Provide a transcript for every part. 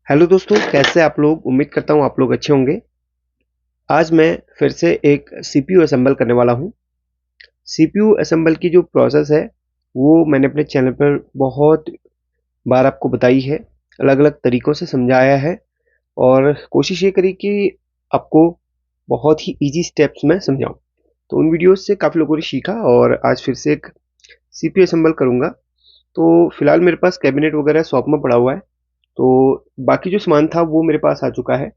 Hello दोस्तों, कैसे आप लोग। उम्मीद करता हूँ आप लोग अच्छे होंगे। आज मैं फिर से एक सीपीयू असेंबल करने वाला हूँ। सीपीयू असेंबल की जो प्रोसेस है वो मैंने अपने चैनल पर बहुत बार आपको बताई है, अलग अलग तरीक़ों से समझाया है और कोशिश ये करी कि आपको बहुत ही ईजी स्टेप्स में समझाऊँ। तो उन वीडियोस से काफ़ी लोगों ने सीखा और आज फिर से एक सीपीयू असेंबल करूँगा। तो फ़िलहाल मेरे पास कैबिनेट वगैरह शॉप में पड़ा हुआ है, तो बाकी जो सामान था वो मेरे पास आ चुका है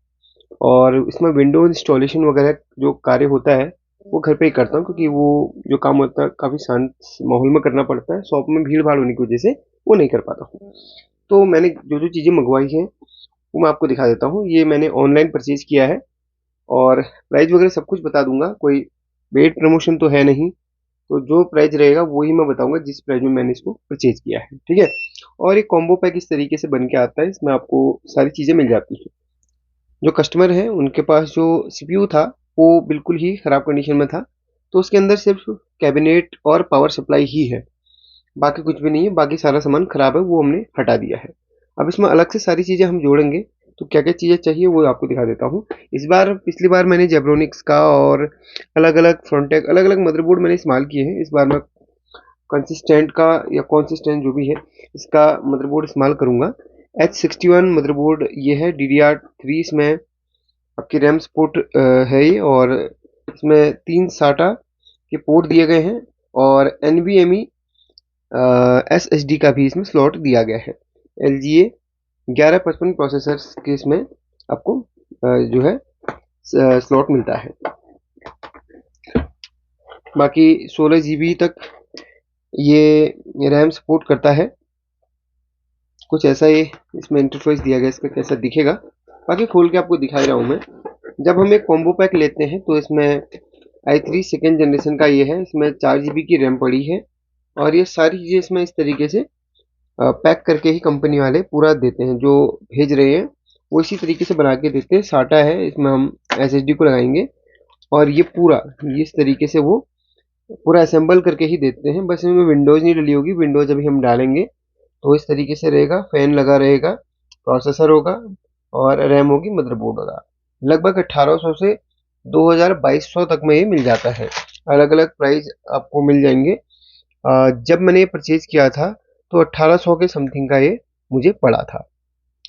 और इसमें विंडो इंस्टॉलेशन वगैरह जो कार्य होता है वो घर पे ही करता हूँ, क्योंकि वो जो काम होता है काफ़ी शांत माहौल में करना पड़ता है। शॉप में भीड़ भाड़ होने की वजह से वो नहीं कर पाता हूँ। तो मैंने जो जो चीज़ें मंगवाई हैं वो मैं आपको दिखा देता हूँ। ये मैंने ऑनलाइन परचेज किया है और प्राइस वगैरह सब कुछ बता दूंगा। कोई पेड प्रमोशन तो है नहीं, तो जो प्राइस रहेगा वही मैं बताऊंगा जिस प्राइस में मैंने इसको परचेज किया है। ठीक है। और एक कॉम्बो पैक इस तरीके से बन के आता है, इसमें आपको सारी चीज़ें मिल जाती हैं। जो कस्टमर है उनके पास जो सीपीयू था वो बिल्कुल ही ख़राब कंडीशन में था, तो उसके अंदर सिर्फ कैबिनेट और पावर सप्लाई ही है, बाकी कुछ भी नहीं है। बाकी सारा सामान ख़राब है, वो हमने हटा दिया है। अब इसमें अलग से सारी चीज़ें हम जोड़ेंगे, तो क्या क्या चीज़ें चाहिए वो आपको दिखा देता हूँ। इस बार पिछली बार मैंने जेब्रोनिक्स का और अलग अलग फ्रंटेक अलग अलग मदरबोर्ड मैंने इस्तेमाल किए हैं। इस बार मैं कंसिस्टेंट का या कॉन्सिस्टेंट जो भी है इसका मदरबोर्ड इस्तेमाल करूँगा। H61 मदरबोर्ड ये है, DDR3 इसमें आपकी रैम सपोर्ट है ये, और इसमें 3 साटा के पोर्ट दिए गए हैं और NVMe SSD का भी इसमें स्लॉट दिया गया है। LGA 1155 प्रोसेसर्स के इसमें आपको जो है स्लॉट मिलता है। बाकी 16 GB तक ये रैम सपोर्ट करता है। कुछ ऐसा ही इसमें इंटरफेस दिया गया, इसका कैसा दिखेगा बाकी खोल के आपको दिखा रहा हूँ मैं। जब हम एक कॉम्बो पैक लेते हैं तो इसमें i3 सेकेंड जनरेशन का ये है, इसमें 4 GB की रैम पड़ी है और ये सारी चीज़ें इसमें इस तरीके से पैक करके ही कंपनी वाले पूरा देते हैं। जो भेज रहे हैं वो इसी तरीके से बना के देते हैं। साटा है, इसमें हम SSD को लगाएंगे और ये पूरा इस तरीके से वो पूरा असेंबल करके ही देते हैं। बस इसमें विंडोज़ नहीं डली होगी, विंडोज़ अभी हम डालेंगे तो इस तरीके से रहेगा। फैन लगा रहेगा, प्रोसेसर होगा और रैम होगी, मदरबोर्ड होगा। लगभग 1800 से 2200 तक में ये मिल जाता है। अलग अलग प्राइस आपको मिल जाएंगे। जब मैंने ये परचेज किया था तो 1800 के समथिंग का ये मुझे पड़ा था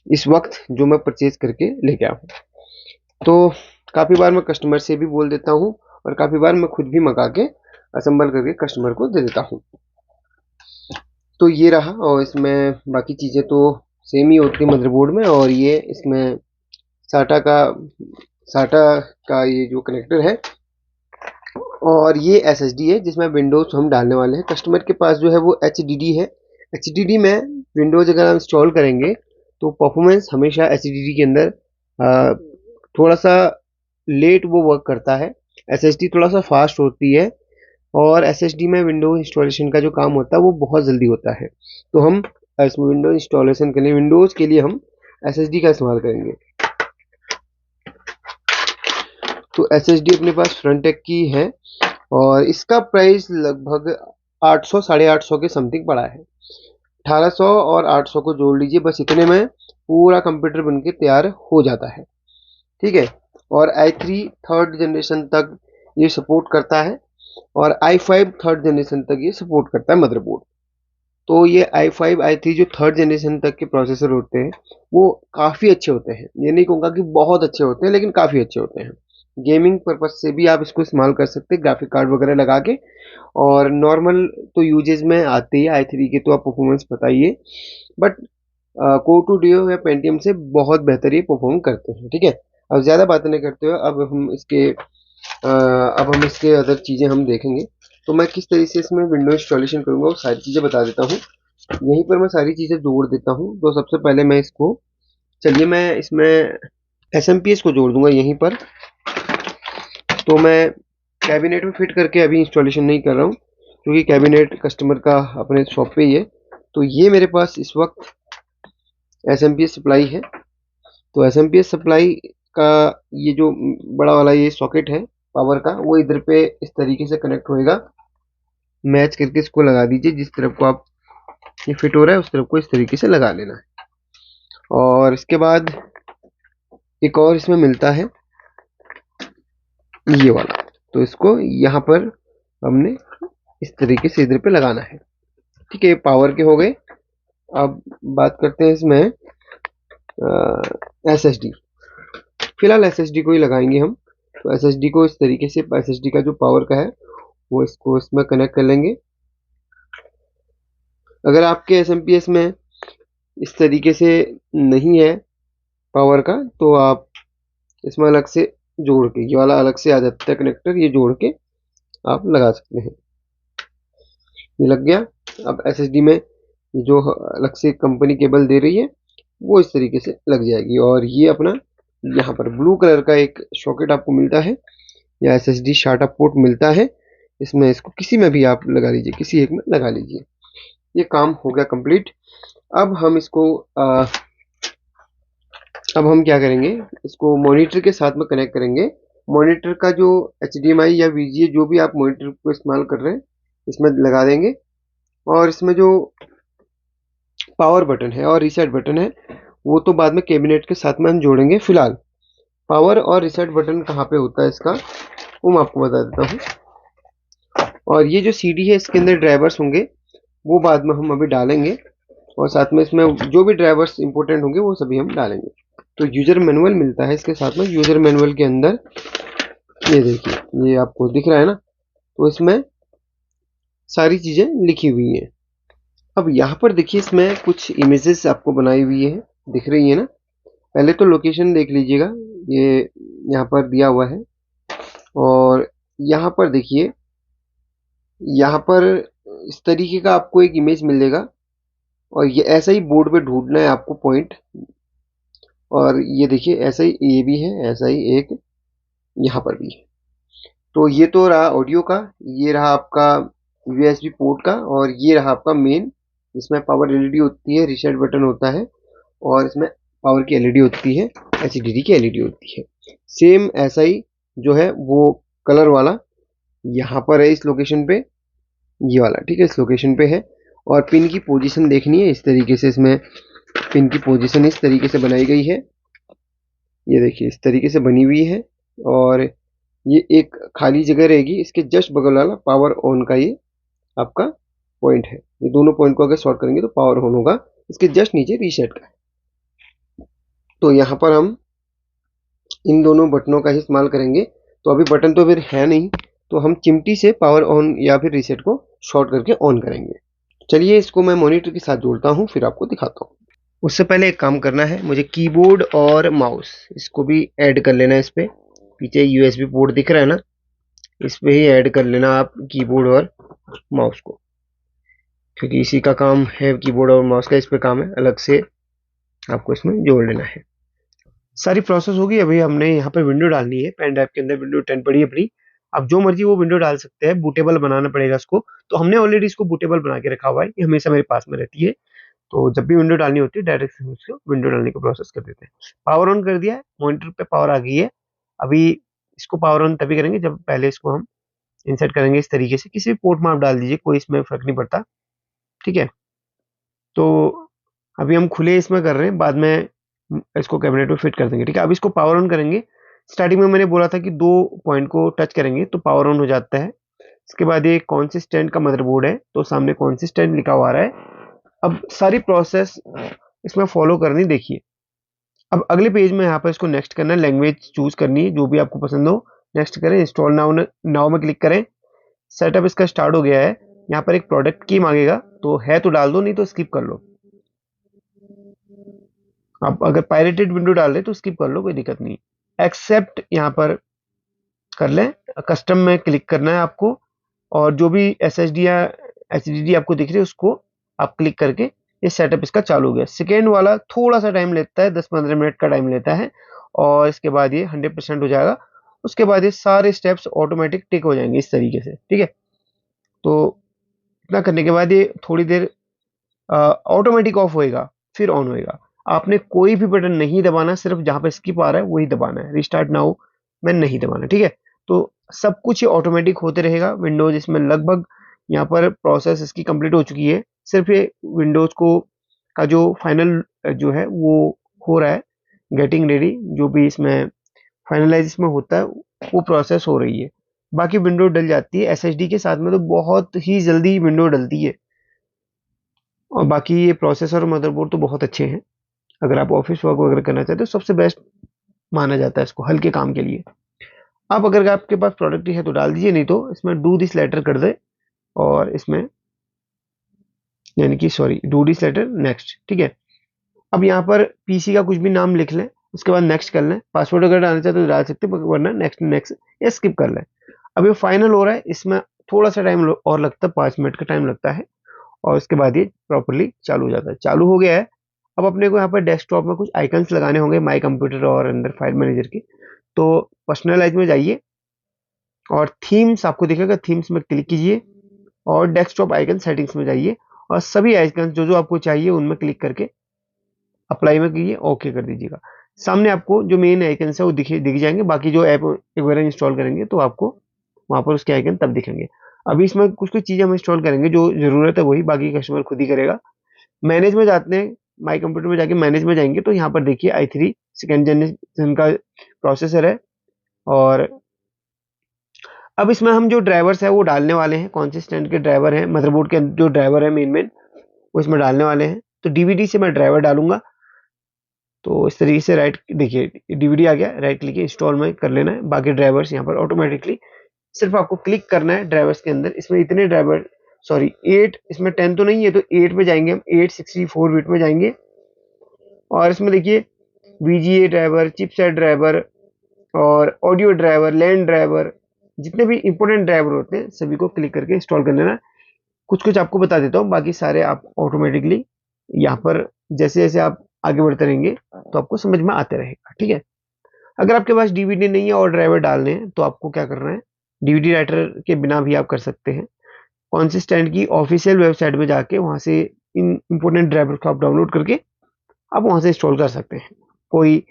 इस वक्त जो मैं परचेज करके लेके आया हूँ। तो काफ़ी बार मैं कस्टमर से भी बोल देता हूँ और काफ़ी बार मैं खुद भी मंगा के असेंबल करके कस्टमर को दे देता हूँ। तो ये रहा, और इसमें बाकी चीज़ें तो सेम ही होती है मदरबोर्ड में। और ये इसमें साटा का साटा का ये जो कनेक्टर है और ये SSD है जिसमें विंडोज़ हम डालने वाले हैं। कस्टमर के पास जो है वो HDD है। HDD में विंडोज़ अगर हम इंस्टॉल करेंगे तो परफॉर्मेंस हमेशा HDD के अंदर थोड़ा सा लेट वो वर्क करता है। SSD थोड़ा सा फास्ट होती है और SSD में विंडो इंस्टॉलेशन का जो काम होता है वो बहुत जल्दी होता है। तो हम इसमें विंडो इंस्टॉलेशन के लिए, विंडोज़ के लिए हम SSD का इस्तेमाल करेंगे। तो SSD अपने पास फ्रंटेक की है और इसका प्राइस लगभग 800 साढ़े 800 के समथिंग पड़ा है। 1800 और 800 को जोड़ लीजिए, बस इतने में पूरा कंप्यूटर बनके तैयार हो जाता है। ठीक है। और i3 थर्ड जनरेशन तक ये सपोर्ट करता है और i5 थर्ड जनरेशन तक ये सपोर्ट करता है मदरबोर्ड। तो ये i5 i3 जो थर्ड जनरेशन तक के प्रोसेसर होते हैं वो काफ़ी अच्छे होते हैं। ये नहीं कहूँगा कि बहुत अच्छे होते हैं, लेकिन काफ़ी अच्छे होते हैं। गेमिंग पर्पज से भी आप इसको इस्तेमाल कर सकते हैं, ग्राफिक कार्ड वगैरह लगा के। और नॉर्मल तो यूजेज में आते ही i3 के, तो आप परफॉर्मेंस बताइए, बट कोर टू डियो या पेंटियम से बहुत बेहतर ये परफॉर्म करते हैं। ठीक है। अब ज़्यादा बातें नहीं करते हुए अब हम इसके अदर चीज़ें हम देखेंगे। तो मैं किस तरीके से इसमें विंडो इंस्टॉलेशन करूँगा वो सारी चीज़ें बता देता हूँ। यहीं पर मैं सारी चीज़ें जोड़ देता हूँ। तो सबसे पहले मैं इसको, चलिए मैं इसमें SMPS को जोड़ दूंगा यहीं पर। तो मैं कैबिनेट में फिट करके अभी इंस्टॉलेशन नहीं कर रहा हूँ, क्योंकि कैबिनेट कस्टमर का अपने शॉप पे ही है। तो ये मेरे पास इस वक्त SMPS सप्लाई है। तो SMPS सप्लाई का ये जो बड़ा वाला ये सॉकेट है पावर का, वो इधर पे इस तरीके से कनेक्ट होएगा। मैच करके इसको लगा दीजिए, जिस तरफ को आप ये फिट हो रहा है उस तरफ को इस तरीके से लगा लेना है। और इसके बाद एक और इसमें मिलता है ये वाला, तो इसको यहाँ पर हमने इस तरीके से इधर पे लगाना है। ठीक है, पावर के हो गए। अब बात करते हैं इसमें SSD। फिलहाल SSD को ही लगाएंगे हम। तो SSD को इस तरीके से, SSD का जो पावर का है वो इसको इसमें कनेक्ट कर लेंगे। अगर आपके SMPS में इस तरीके से नहीं है पावर का, तो आप इसमें अलग से जोड़ के, ये वाला अलग से आ जाता है कनेक्टर, ये जोड़ के आप लगा सकते हैं। ये लग गया। अब SSD में जो अलग से कंपनी केबल दे रही है वो इस तरीके से लग जाएगी। और ये अपना यहाँ पर ब्लू कलर का एक सॉकेट आपको मिलता है या SSD शार्टा पोर्ट मिलता है, इसमें इसको किसी में भी आप लगा लीजिए, किसी एक में लगा लीजिए। ये काम हो गया कंप्लीट। अब हम इसको अब हम क्या करेंगे, इसको मॉनिटर के साथ में कनेक्ट करेंगे। मॉनिटर का जो HDMI या VGA जो भी आप मॉनिटर को इस्तेमाल कर रहे हैं इसमें लगा देंगे। और इसमें जो पावर बटन है और रीसेट बटन है वो तो बाद में कैबिनेट के साथ में हम जोड़ेंगे। फिलहाल पावर और रीसेट बटन कहाँ पे होता है इसका, वो मैं आपको बता देता हूँ। और ये जो CD है इसके अंदर ड्राइवर्स होंगे, वो बाद में हम अभी डालेंगे। और साथ में इसमें जो भी ड्राइवर्स इंपॉर्टेंट होंगे वो सभी हम डालेंगे। तो यूजर मैनुअल मिलता है इसके साथ में। यूजर मैनुअल के अंदर ये देखिए, ये आपको दिख रहा है ना, तो इसमें सारी चीजें लिखी हुई हैं। अब यहाँ पर देखिए, इसमें कुछ इमेजेस आपको बनाई हुई है, दिख रही है ना। पहले तो लोकेशन देख लीजिएगा, ये यहाँ पर दिया हुआ है। और यहाँ पर देखिए, यहाँ पर इस तरीके का आपको एक इमेज मिलेगा और ये ऐसा ही बोर्ड पे ढूंढना है आपको पॉइंट। और ये देखिए, ऐसा ही ये भी है, ऐसा ही एक यहाँ पर भी है। तो ये तो रहा ऑडियो का, ये रहा आपका USB पोर्ट का, और ये रहा आपका मेन, जिसमें पावर LED होती है, रीसेट बटन होता है, और इसमें पावर की LED होती है, HDD की LED होती है। सेम ऐसा ही जो है वो कलर वाला यहाँ पर है इस लोकेशन पे, ये वाला, ठीक है, इस लोकेशन पे है। और पिन की पोजीशन देखनी है, इस तरीके से इसमें पिन की पोजीशन इस तरीके से बनाई गई है। ये देखिए, इस तरीके से बनी हुई है। और ये एक खाली जगह रहेगी, इसके जस्ट बगल वाला पावर ऑन का ये आपका पॉइंट है। ये दोनों पॉइंट को अगर शॉर्ट करेंगे तो पावर ऑन होगा। इसके जस्ट नीचे रीसेट का है। तो यहाँ पर हम इन दोनों बटनों का ही इस्तेमाल करेंगे। तो अभी बटन तो फिर है नहीं, तो हम चिमटी से पावर ऑन या फिर रीसेट को शॉर्ट करके ऑन करेंगे। चलिए, इसको मैं मॉनिटर के साथ जोड़ता हूँ, फिर आपको दिखाता हूँ। उससे पहले एक काम करना है, मुझे कीबोर्ड और माउस इसको भी ऐड कर लेना है। इस पे पीछे USB पोर्ट दिख रहा है ना, इस पे ही ऐड कर लेना आप कीबोर्ड और माउस को, क्योंकि इसी का काम है, कीबोर्ड और माउस का इस पे काम है। अलग से आपको इसमें जोड़ लेना है। सारी प्रोसेस होगी। अभी हमने यहाँ पर विंडो डालनी है। पेन ड्राइव के अंदर विंडो 10 पड़ी है अपनी। आप जो मर्जी वो विंडो डाल सकते हैं, बूटेबल बनाना पड़ेगा इसको। तो हमने ऑलरेडी इसको बूटेबल बना के रखा हुआ है, ये हमेशा मेरे पास में रहती है। तो जब भी विंडो डालनी होती है डायरेक्ट से उसको विंडो डालने का प्रोसेस कर देते हैं। पावर ऑन कर दिया है, मॉनिटर पे पावर आ गई है। अभी इसको पावर ऑन तभी करेंगे जब पहले इसको हम इंसर्ट करेंगे इस तरीके से। किसी भी पोर्ट में आप डाल दीजिए, कोई इसमें फर्क नहीं पड़ता। ठीक है, तो अभी हम खुले इसमें कर रहे हैं, बाद में इसको कैबिनेट में फिट कर देंगे। ठीक है, अब इसको पावर ऑन करेंगे। स्टार्टिंग में मैंने बोला था कि 2 पॉइंट को टच करेंगे तो पावर ऑन हो जाता है। इसके बाद ये कॉन्सिस्टेंट का मदरबोर्ड है, तो सामने कॉन्सिस्टेंट लिखा हुआ आ रहा है। अब सारी प्रोसेस इसमें फॉलो करनी, देखिए। अब अगले पेज में यहाँ पर इसको नेक्स्ट करना है, लैंग्वेज चूज करनी है जो भी आपको पसंद हो। नेक्स्ट करें, इंस्टॉल नाउ में क्लिक करें। सेटअप इसका स्टार्ट हो गया है। यहाँ पर एक प्रोडक्ट की मांगेगा, तो है तो डाल दो, नहीं तो स्किप कर लो। आप अगर पायरेटेड विंडो डाल रहे तो स्किप कर लो, कोई दिक्कत नहीं। एक्सेप्ट यहाँ पर कर लें। कस्टम में क्लिक करना है आपको, और जो भी SSD या HDD आपको दिख रही है उसको आप क्लिक करके ये सेटअप इसका चालू हो गया। सेकेंड वाला थोड़ा सा टाइम लेता है, 10-15 मिनट का टाइम लेता है, और इसके बाद ये 100% हो जाएगा। उसके बाद ये सारे स्टेप्स ऑटोमेटिक टिक हो जाएंगे इस तरीके से। ठीक है, तो इतना करने के बाद ये थोड़ी देर ऑटोमेटिक ऑफ होएगा, फिर ऑन होएगा। आपने कोई भी बटन नहीं दबाना, सिर्फ जहां पे स्किप आ रहा है वही दबाना है। रिस्टार्ट नाउ में नहीं दबाना। ठीक है, तो सब कुछ ऑटोमेटिक होते रहेगा। विंडोज इसमें लगभग यहाँ पर प्रोसेस इसकी कंप्लीट हो चुकी है। सिर्फ ये विंडोज को का जो फाइनल जो है वो हो रहा है, गेटिंग रेडी, जो भी इसमें फाइनलाइज इसमें होता है वो प्रोसेस हो रही है। बाकी विंडो डल जाती है एसएसडी के साथ में, तो बहुत ही जल्दी विंडो डलती है। और बाकी ये प्रोसेसर और मदरबोर्ड तो बहुत अच्छे हैं, अगर आप ऑफिस वर्क वगैरह करना चाहते हो सबसे बेस्ट माना जाता है इसको हल्के काम के लिए। आप अगर आपके पास प्रोडक्ट है तो डाल दीजिए, नहीं तो इसमें डू दिस लेटर कर दे, और इसमें यानी कि sorry do this letter next, ठीक है। अब यहाँ पर पीसी का कुछ भी नाम लिख लें, उसके बाद नेक्स्ट कर लें। पासवर्ड अगर डालना चाहते तो डाल सकते हैं, वरना नेक्स्ट नेक्स्ट या स्किप कर लें। अब ये फाइनल हो रहा है, इसमें थोड़ा सा टाइम और लगता है, 5 मिनट का टाइम लगता है, और उसके बाद ये प्रॉपरली चालू हो जाता है। चालू हो गया है। अब अपने को यहाँ पर डेस्कटॉप में कुछ आइकन्स लगाने होंगे, माई कंप्यूटर और अंदर फाइल मैनेजर के। तो पर्सनलाइज में जाइए और थीम्स आपको दिखेगा, थीम्स में क्लिक कीजिए और डेस्कटॉप आइकन सेटिंग्स में जाइए, और सभी आइकन जो जो आपको चाहिए उनमें क्लिक करके अप्लाई में कीजिए, ओके कर दीजिएगा। सामने आपको जो मेन आइकन्स है वो दिख जाएंगे। बाकी जो ऐप एक बार इंस्टॉल करेंगे तो आपको वहां पर उसके आइकन तब दिखेंगे। अभी इसमें कुछ कुछ चीजें हम इंस्टॉल करेंगे, जो जरूरत है वही, बाकी कस्टमर खुद ही करेगा। मैनेज में जाते हैं, माई कंप्यूटर में जाके मैनेज में जाएंगे तो यहाँ पर देखिए i3 सेकेंड जनरेशन का प्रोसेसर है। और अब इसमें हम जो ड्राइवर्स है वो डालने वाले हैं, कौन से स्टैंड के ड्राइवर हैं, मदरबोर्ड के जो ड्राइवर है मेन वो इसमें डालने वाले हैं। तो डीवीडी से मैं ड्राइवर डालूंगा। तो इस तरीके से राइट, देखिए डीवीडी आ गया, राइट क्लिक इंस्टॉल में कर लेना है। बाकी ड्राइवर्स यहाँ पर ऑटोमेटिकली सिर्फ आपको क्लिक करना है ड्राइवर्स के अंदर। इसमें इतने ड्राइवर, सॉरी 8, इसमें 10 तो नहीं है, तो 8 पे जाएंगे हम, 864 बिट में जाएंगे। और इसमें देखिए VGA ड्राइवर, चिपसेट ड्राइवर और ऑडियो ड्राइवर, लैंड ड्राइवर, जितने भी इंपोर्टेंट ड्राइवर होते हैं सभी को क्लिक करके इंस्टॉल कर लेना। कुछ कुछ आपको बता देता हूँ, बाकी सारे आप ऑटोमेटिकली यहाँ पर जैसे जैसे आप आगे बढ़ते रहेंगे तो आपको समझ में आते रहेगा, ठीक है। अगर आपके पास डीवीडी नहीं है और ड्राइवर डालने हैं तो आपको क्या करना है, डीवीडी राइटर के बिना भी आप कर सकते हैं। कॉन्सिस्टेंट की ऑफिशियल वेबसाइट में जाके वहां से इन इंपोर्टेंट ड्राइवर को आप डाउनलोड करके आप वहां से इंस्टॉल कर सकते हैं। कोई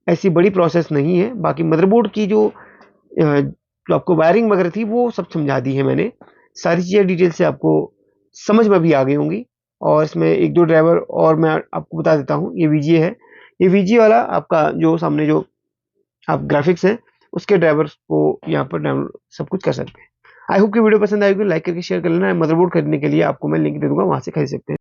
ऐसी बड़ी प्रोसेस नहीं है। बाकी मदरबोर्ड की जो आपको वायरिंग वगैरह थी वो सब समझा दी है मैंने, सारी चीज़ें डिटेल से आपको समझ में भी आ गई होंगी। और इसमें एक दो ड्राइवर और मैं आपको बता देता हूँ। ये VGA है, ये VGA वाला आपका जो सामने जो आप ग्राफिक्स है उसके ड्राइवर्स को यहाँ पर डाउनलोड सब कुछ कर सकते हैं। आई होप कि वीडियो पसंद आएगी, लाइक करके शेयर कर लेना है। मदरबोर्ड खरीदने के लिए आपको मैं लिंक दे दूंगा, वहां से खरीद सकते हैं।